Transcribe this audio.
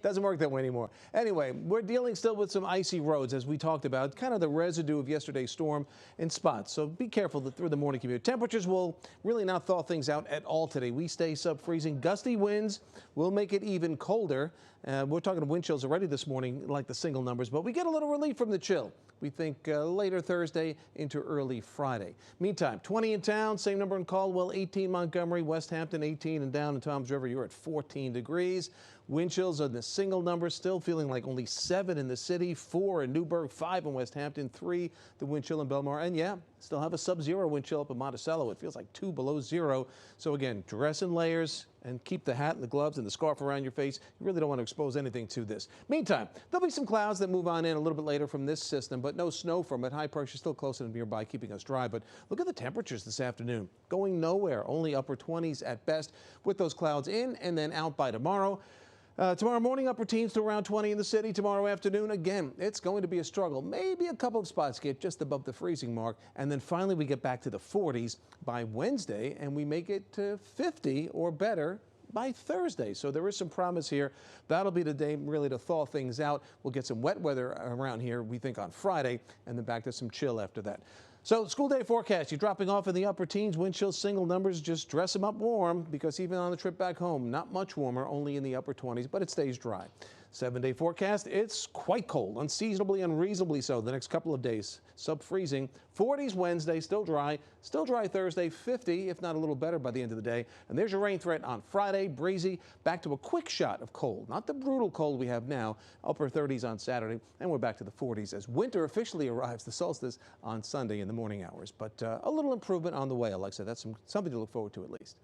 Doesn't work that way anymore. Anyway, we're dealing still with some icy roads, as we talked about, kind of the residue of yesterday's storm in spots. So be careful through the morning commute. Temperatures will really not thaw things out at all today. We stay sub-freezing. Gusty winds will make it even colder. We're talking wind chills already this morning, like the single numbers, but we get a little relief from the chill. We think later Thursday into early Friday. Meantime, 20 in town, same number in Caldwell, 18 Montgomery, West Hampton 18, and down in Toms River you're at 14 degrees. Wind chills are the single numbers, still feeling like only 7 in the city, 4 in Newburgh, 5 in West Hampton, 3 the wind chill in Belmar, and yeah, still have a sub-zero wind chill up in Monticello. It feels like 2 below zero. So again, dress in layers and keep the hat and the gloves and the scarf around your face. You really don't want to expose anything to this. Meantime, there'll be some clouds that move on in a little bit later from this system, but no snow from it. High pressure still close and nearby, keeping us dry. But look at the temperatures this afternoon. Going nowhere, only upper 20s at best, with those clouds in and then out by tomorrow. Tomorrow morning, upper teens to around 20 in the city. Tomorrow afternoon, again, it's going to be a struggle. Maybe a couple of spots get just above the freezing mark. And then finally, we get back to the 40s by Wednesday, and we make it to 50 or better by Thursday. So there is some promise here. That'll be the day really to thaw things out. We'll get some wet weather around here, we think, on Friday, and then back to some chill after that. So school day forecast, you're dropping off in the upper teens, wind chill single numbers, just dress them up warm because even on the trip back home, not much warmer, only in the upper 20s, but it stays dry. 7-day forecast, it's quite cold, unseasonably, unreasonably so the next couple of days. Sub-freezing, 40s Wednesday, still dry Thursday, 50, if not a little better by the end of the day. And there's your rain threat on Friday, breezy, back to a quick shot of cold. Not the brutal cold we have now, upper 30s on Saturday, and we're back to the 40s as winter officially arrives, the solstice, on Sunday in the morning hours. But a little improvement on the way, Alexa. That's something to look forward to at least.